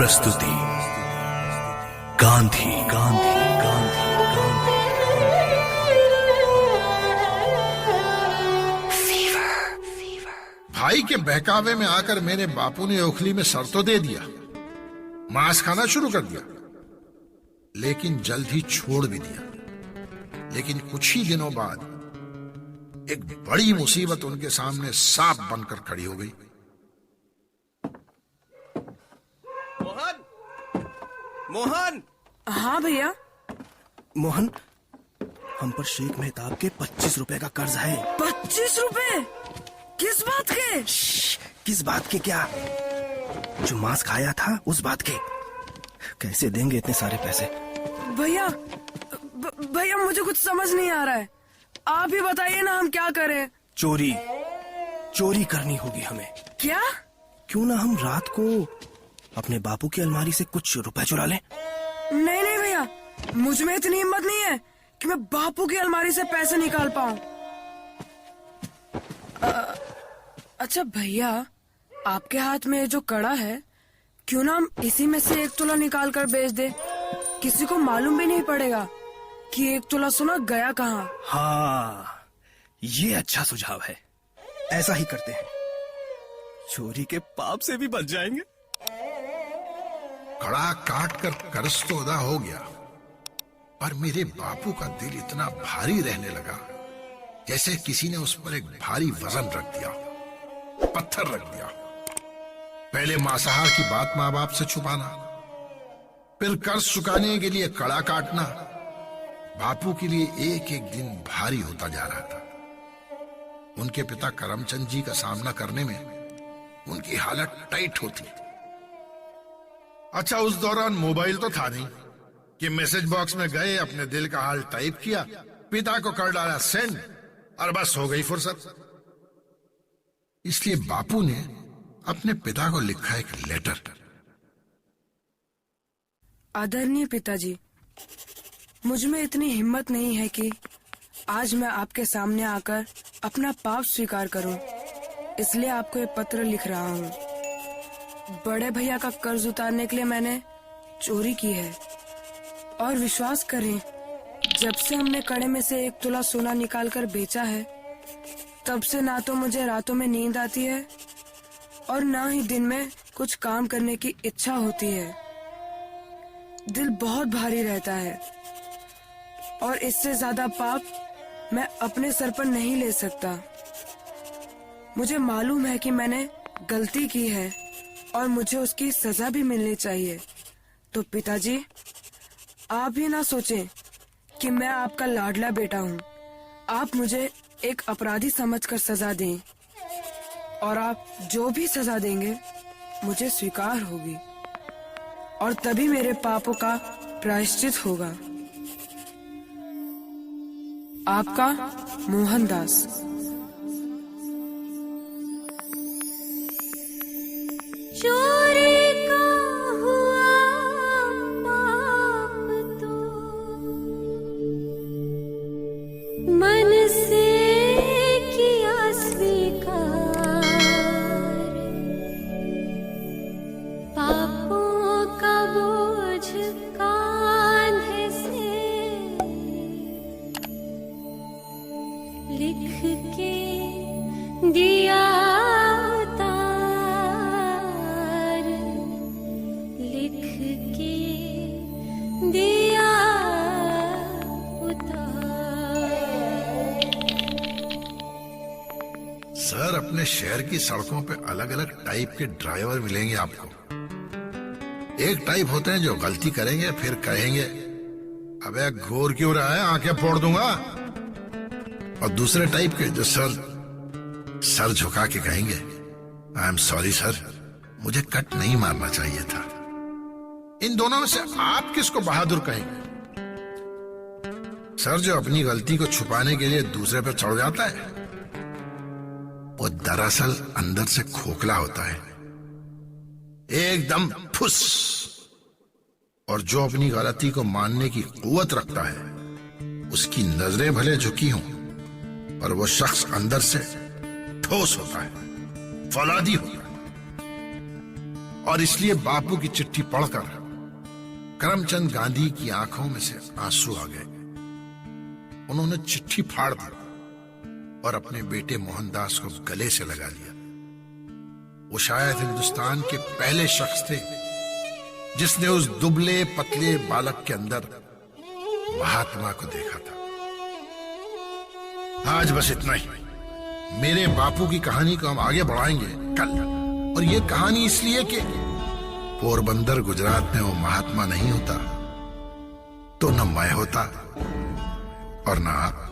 प्रस्तुति गांधी गांधी गांधी गांधी भाई के बहकावे में आकर मेरे बापू ने ओखली में सर तो दे दिया, मांस खाना शुरू कर दिया, लेकिन जल्द ही छोड़ भी दिया। लेकिन कुछ ही दिनों बाद एक बड़ी मुसीबत उनके सामने सांप बनकर खड़ी हो गई। मोहन, मोहन। हाँ भैया। मोहन, हम पर शेख मेहताब के 25 रुपए का कर्ज है। 25 रुपए? किस बात के? किस बात के क्या? जो मांस खाया था उस बात के। कैसे देंगे इतने सारे पैसे? भैया भैया मुझे कुछ समझ नहीं आ रहा है, आप ही बताइए ना हम क्या करें। चोरी करनी होगी हमें। क्या? क्यों ना हम रात को अपने बापू की अलमारी से कुछ रुपए चुरा लें? नहीं नहीं भैया, मुझ में इतनी हिम्मत नहीं है कि मैं बापू की अलमारी से पैसे निकाल पाऊं। अच्छा भैया, आपके हाथ में जो कड़ा है, क्यों ना हम इसी में से 1 तोला निकाल कर बेच दे, किसी को मालूम भी नहीं पड़ेगा कि 1 तोला सोना गया कहाँ। हाँ, ये अच्छा सुझाव है। ऐसा ही करते हैं, चोरी के पाप से भी बच जाएंगे। कड़ा काट कर कर्ज तो अदा हो गया, पर मेरे बापू का दिल इतना भारी रहने लगा जैसे किसी ने उस पर एक भारी वजन रख दिया, पत्थर रख दिया। पहले मांसाहार की बात माँ बाप से छुपाना, फिर कर्ज चुकाने के लिए कड़ा काटना, बापू के लिए एक एक दिन भारी होता जा रहा था। उनके पिता करमचंद जी का सामना करने में उनकी हालत टाइट होती। अच्छा, उस दौरान मोबाइल तो था नहीं कि मैसेज बॉक्स में गए, अपने दिल का हाल टाइप किया, पिता को कर डाला सेंड और बस हो गई फुर्सत। इसलिए बापू ने अपने पिता को लिखा एक लेटर। आदरणीय पिताजी, मुझ में इतनी हिम्मत नहीं है कि आज मैं आपके सामने आकर अपना पाप स्वीकार करूं, इसलिए आपको ये पत्र लिख रहा हूं। बड़े भैया का कर्ज उतारने के लिए मैंने चोरी की है, और विश्वास करें, जब से हमने कड़े में से 1 तोला सोना निकाल कर बेचा है, तब से ना तो मुझे रातों में नींद आती है और ना ही दिन में कुछ काम करने की इच्छा होती है। दिल बहुत भारी रहता है और इससे ज्यादा पाप मैं अपने सर पर नहीं ले सकता। मुझे मालूम है कि मैंने गलती की है और मुझे उसकी सजा भी मिलनी चाहिए। तो पिताजी, आप ही ना सोचें कि मैं आपका लाडला बेटा हूँ। आप मुझे एक अपराधी समझकर सजा दें, और आप जो भी सजा देंगे मुझे स्वीकार होगी, और तभी मेरे पापों का प्रायश्चित होगा। आपका मोहनदास। चोरी का हुआ पाप तो मन से किया स्वीकार, पापों का बोझ कांधे से लिख के दिया उतार, लिख के दिया उतार। सर, अपने शहर की सड़कों पे अलग अलग टाइप के ड्राइवर मिलेंगे आपको। एक टाइप होते हैं जो गलती करेंगे फिर कहेंगे, अबे घोर क्यों रहा है, आंखें फोड़ दूंगा। और दूसरे टाइप के जो सर झुका के कहेंगे, आई एम सॉरी सर, मुझे कट नहीं मारना चाहिए था। इन दोनों में से आप किसको बहादुर कहेंगे? सर, जो अपनी गलती को छुपाने के लिए दूसरे पर चढ़ जाता है, वो दरअसल अंदर से खोखला होता है, एकदम फुस। और जो अपनी गलती को मानने की कुव्वत रखता है, उसकी नजरें भले झुकी हों, पर वो शख्स अंदर से ठोस होता है, फौलादी होता है। और इसलिए बापू की चिट्ठी पढ़कर करमचंद गांधी की आंखों में से आंसू आ गए। उन्होंने चिट्ठी फाड़ दी और अपने बेटे मोहनदास को गले से लगा लिया। वो शायद हिंदुस्तान के पहले शख्स थे जिसने उस दुबले पतले बालक के अंदर महात्मा को देखा था। आज बस इतना ही। मेरे बापू की कहानी को हम आगे बढ़ाएंगे कल, और ये कहानी इसलिए कि पोरबंदर गुजरात में वो महात्मा नहीं होता तो न मैं होता और न आप।